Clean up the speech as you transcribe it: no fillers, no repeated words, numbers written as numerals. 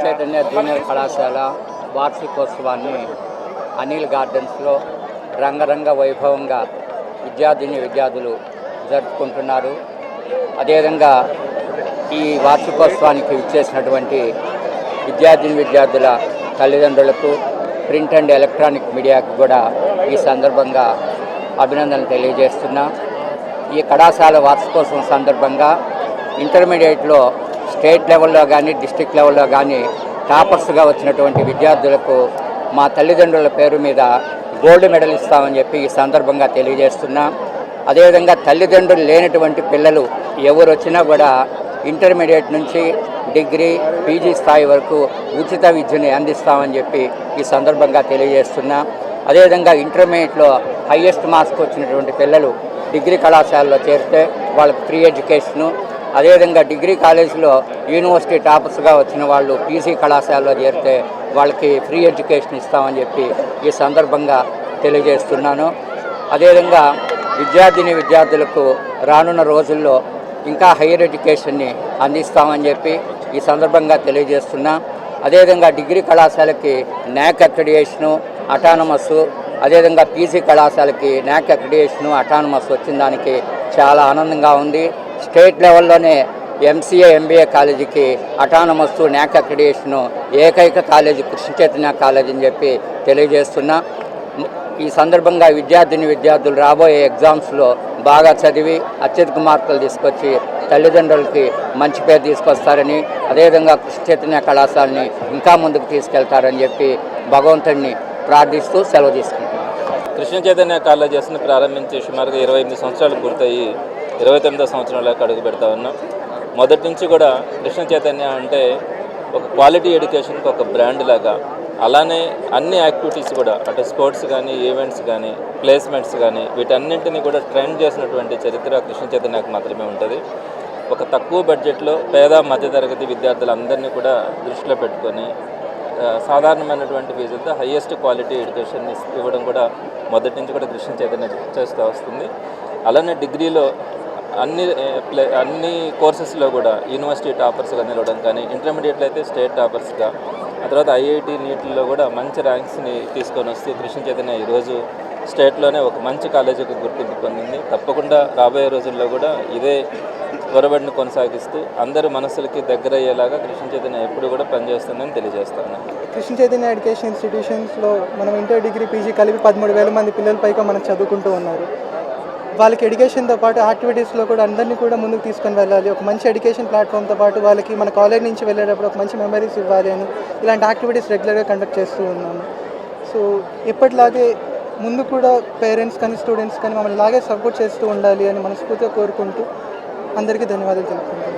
Chaitanya junior కళాశాల వార్షికోత్సవాన్ని అనిల్ గార్డెన్స్లో రంగరంగ వైభవంగా విద్యార్థులు జరుపుకుంటున్నారు. అదేవిధంగా ఈ వార్షికోత్సవానికి విచ్చేసినటువంటి విద్యార్థుల తల్లిదండ్రులకు, ప్రింట్ అండ్ ఎలక్ట్రానిక్ మీడియాకు కూడా ఈ సందర్భంగా అభినందనలు తెలియజేస్తున్నా. ఈ కళాశాల వార్షికోత్సవం సందర్భంగా ఇంటర్మీడియట్లో స్టేట్ లెవెల్లో కానీ డిస్ట్రిక్ట్ లెవెల్లో కానీ టాపర్స్గా వచ్చినటువంటి విద్యార్థులకు మా తల్లిదండ్రుల పేరు మీద గోల్డ్ మెడల్ ఇస్తామని చెప్పి ఈ సందర్భంగా తెలియజేస్తున్నా. అదేవిధంగా తల్లిదండ్రులు లేనటువంటి పిల్లలు ఎవరు వచ్చినా కూడా ఇంటర్మీడియట్ నుంచి డిగ్రీ, పీజీ స్థాయి వరకు ఉచిత విద్యని అందిస్తామని చెప్పి ఈ సందర్భంగా తెలియజేస్తున్నా. అదేవిధంగా ఇంటర్మీడియట్లో హయ్యెస్ట్ మార్క్స్ వచ్చినటువంటి పిల్లలు డిగ్రీ కళాశాలలో చేరితే వాళ్ళకి ఫ్రీ ఎడ్యుకేషను, అదేవిధంగా డిగ్రీ కాలేజీలో యూనివర్సిటీ టాపర్స్గా వచ్చిన వాళ్ళు పీజీ కళాశాలలో చేరితే వాళ్ళకి ఫ్రీ ఎడ్యుకేషన్ ఇస్తామని చెప్పి ఈ సందర్భంగా తెలియజేస్తున్నాను. అదేవిధంగా విద్యార్థులకు రానున్న రోజుల్లో ఇంకా హయ్యర్ ఎడ్యుకేషన్ని అందిస్తామని చెప్పి ఈ సందర్భంగా తెలియజేస్తున్నా. అదేవిధంగా డిగ్రీ కళాశాలకి న్యాక్ అక్రిడియేషను, అటానమస్, అదేవిధంగా పీజీ కళాశాలకి న్యాక్ అక్రిడియేషను, అటానమస్ వచ్చిన దానికి చాలా ఆనందంగా ఉంది. స్టేట్ లెవెల్లోనే ఎంసీఏ, ఎంబీఏ కాలేజీకి అటానమస్, న్యాక్ అక్రిడియేషను ఏకైక కాలేజీ కృష్ణ చైతన్య కాలేజీ అని చెప్పి తెలియజేస్తున్నా. ఈ సందర్భంగా విద్యార్థులు రాబోయే ఎగ్జామ్స్లో బాగా చదివి అత్యధిక మార్కులు తీసుకొచ్చి తల్లిదండ్రులకి మంచి పేరు తీసుకొస్తారని, అదేవిధంగా కృష్ణ చైతన్య కళాశాలని ఇంకా ముందుకు తీసుకెళ్తారని చెప్పి భగవంతుడిని ప్రార్థిస్తూ సెలవు తీసుకుంటాం. కృష్ణ చైతన్య కాలేజెస్ని ప్రారంభించి సుమారుగా 28 సంవత్సరాలు పూర్తయి 29వ సంవత్సరంలోకి అడుగు పెడతా ఉన్నాం. మొదటి నుంచి కూడా కృష్ణ చైతన్య అంటే ఒక క్వాలిటీ ఎడ్యుకేషన్కి ఒక బ్రాండ్ లాగా, అలానే అన్ని యాక్టివిటీస్ కూడా అటు స్పోర్ట్స్ కానీ, ఈవెంట్స్ కానీ, ప్లేస్మెంట్స్ కానీ వీటన్నింటినీ కూడా ట్రెండ్ చేసినటువంటి చరిత్ర కృష్ణ చైతన్యకు మాత్రమే ఉంటుంది. ఒక తక్కువ బడ్జెట్లో పేద మధ్యతరగతి విద్యార్థులందరినీ కూడా దృష్టిలో పెట్టుకొని సాధారణమైనటువంటి ఫీజులతో హయ్యెస్ట్ క్వాలిటీ ఎడ్యుకేషన్ ఇవ్వడం కూడా మొదటి నుంచి కూడా కృష్ణ చైతన్య చేస్తూ వస్తుంది. అలానే డిగ్రీలో అన్ని కోర్సెస్లో కూడా యూనివర్సిటీ టాపర్స్గా నిలవడం కానీ, ఇంటర్మీడియట్లో అయితే స్టేట్ టాపర్స్గా, ఆ తర్వాత ఐఐటి, నీట్లో కూడా మంచి ర్యాంక్స్ని తీసుకొని వస్తూ కృష్ణ చైతన్య ఈరోజు స్టేట్లోనే ఒక మంచి కాలేజీకి గుర్తింపు పొందింది. తప్పకుండా రాబోయే రోజుల్లో కూడా ఇదే ఒరబడిని కొనసాగిస్తూ అందరి మనసులకి దగ్గర అయ్యేలాగా కృష్ణ చైతన్య ఎప్పుడు కూడా పనిచేస్తుందని తెలియజేస్తున్నాను. కృష్ణ చైతన్య ఎడ్యుకేషన్ ఇన్స్టిట్యూషన్స్లో మనం ఇంటర్, డిగ్రీ, పీజీ కలిపి 13,000 మంది పిల్లల పైగా మనం చదువుకుంటూ ఉన్నారు. వాళ్ళకి ఎడ్యుకేషన్తో పాటు యాక్టివిటీస్లో కూడా అందరినీ కూడా ముందుకు తీసుకొని వెళ్ళాలి. ఒక మంచి ఎడ్యుకేషన్ ప్లాట్ఫామ్తో పాటు వాళ్ళకి మన కాలేజ్ నుంచి వెళ్ళేటప్పుడు ఒక మంచి మెమరీస్ ఇవ్వాలి అని ఇలాంటి యాక్టివిటీస్ రెగ్యులర్గా కండక్ట్ చేస్తూ ఉన్నాము. సో ఇప్పటిలాగే ముందు కూడా పేరెంట్స్ కానీ, స్టూడెంట్స్ కానీ మమ్మల్ని ఇలాగే సపోర్ట్ చేస్తూ ఉండాలి అని మనస్ఫూర్తిగా కోరుకుంటూ అందరికీ ధన్యవాదాలు తెలుపుకుంటున్నాను.